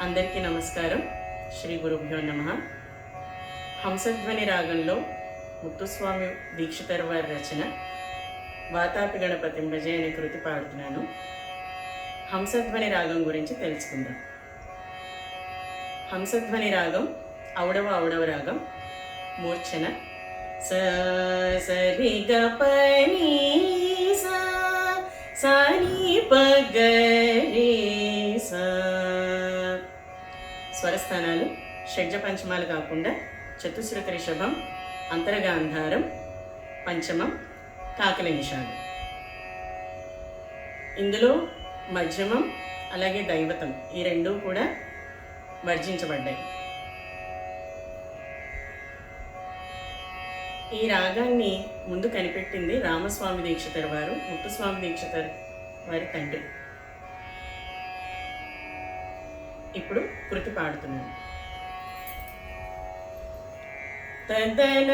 అందరికీ నమస్కారం. శ్రీ గురుభ్యో నమః. హంసధ్వని రాగంలో ముత్తుస్వామి దీక్షితర్ వారి రచన వాతాపి గణపతిం భజే అనే కృతి పాడుతున్నాను. హంసధ్వని రాగం గురించి తెలుసుకుందాం. హంసధ్వని రాగం ఔడవ రాగం. మూర్ఛన స సరి గ ప ని స స ని ప గ రి స. స్వరస్థానాలు షడ్జ పంచమాలు కాకుండా చతుశ్రుత రిషభం, అంతరగాంధారం, పంచమం, కాకలి నిషాదం. ఇందులో మధ్యమం అలాగే దైవతం ఈ రెండూ కూడా వర్జించబడ్డాయి. ఈ రాగాన్ని ముందు కనిపెట్టింది రామస్వామి దీక్షితర్ వారు, ముత్తుస్వామి దీక్షితర్ వారి తండ్రి. ఇప్పుడు కృతి పాడుతున్నాను. తదన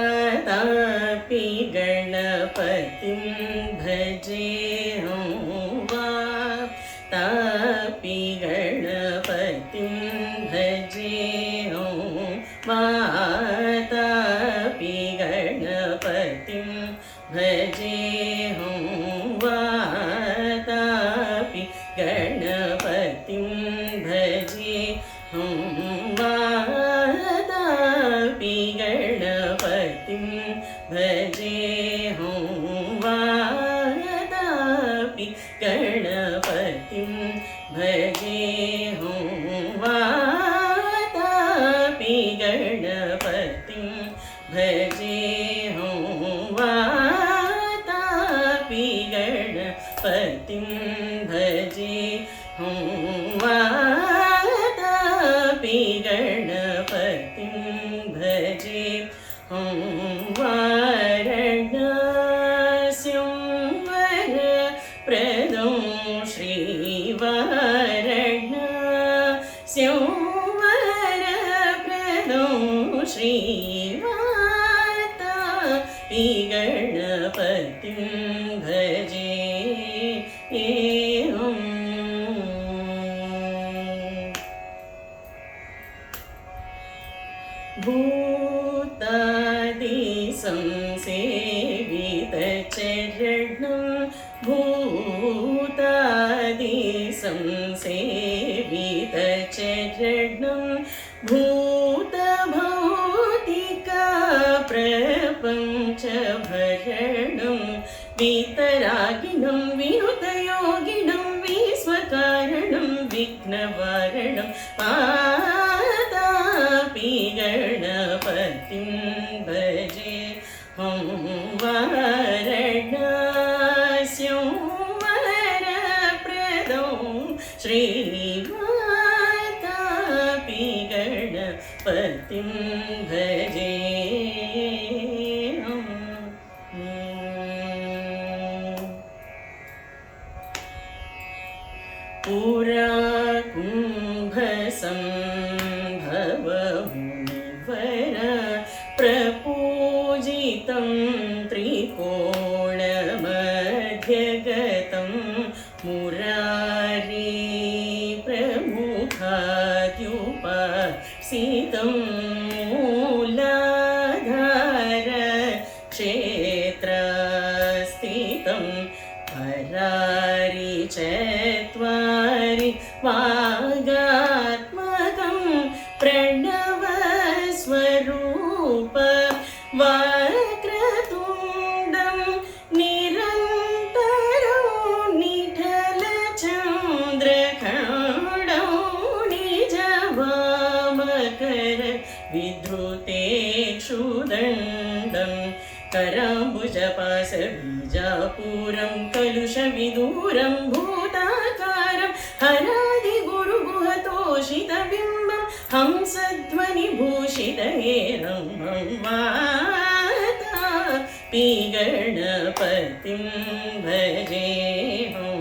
वातापि गणपतिं भजेऽहं वातापि गणपतिं भजेऽहं वातापि गणपतिं भजेऽहं वातापि गणपतिं भजेऽहं वातापि गणपतिं भजेऽहं वातापि गणपतिं भजेऽहं वातापि गणपतिं भजेऽहं वातापि गणपतिं भजेऽहं वातापि गणपतिं भजेऽहं वाराणस्यं वरप्रदं श्रीवाराणस्यं वरप्रदं श्रीवातापि गणपतिं भजेऽहम्. भूतादिसंसेवितचरणं भूतादिसंसेवितचरणं भूतभौतिकाप्रपञ्चभरणं वितरागिणं विनुतयोगिनं विश्वकारणं विघ्नवारणं वातापि गणपतिं भजेऽहं वाराणस्यं वरप्रदं श्रीवातापि गणपतिं भजेऽहं. पुरा कुम्भसम्भवमुनिवर प्रपूजितं त्रिकोणमध्यगतं मुरारी प्रमुखाद्युपासितं मूलाधार क्षेत्रस्थितं परारि चत्वारि वागात्मकं प्रणवस्वरूप वक्रतुण्डं निरन्तरं निठलचन्द्रखण्डं निजवामकर विधृतेक्षुदण्डं कराम्बुज पञ्चपाशबीजापूरं कलुषविदूरं भूताकारं हरादिगुरुगुहतोषितबिम्बं हंसध्वनिभूषितहेरं वातापि गणपतिं भजेऽहं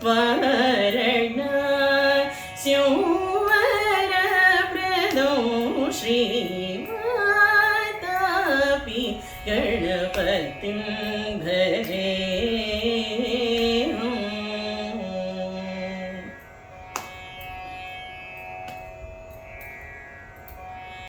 वाराणस्योवरप्रदो श्रीवातापि गणपतिं भजे।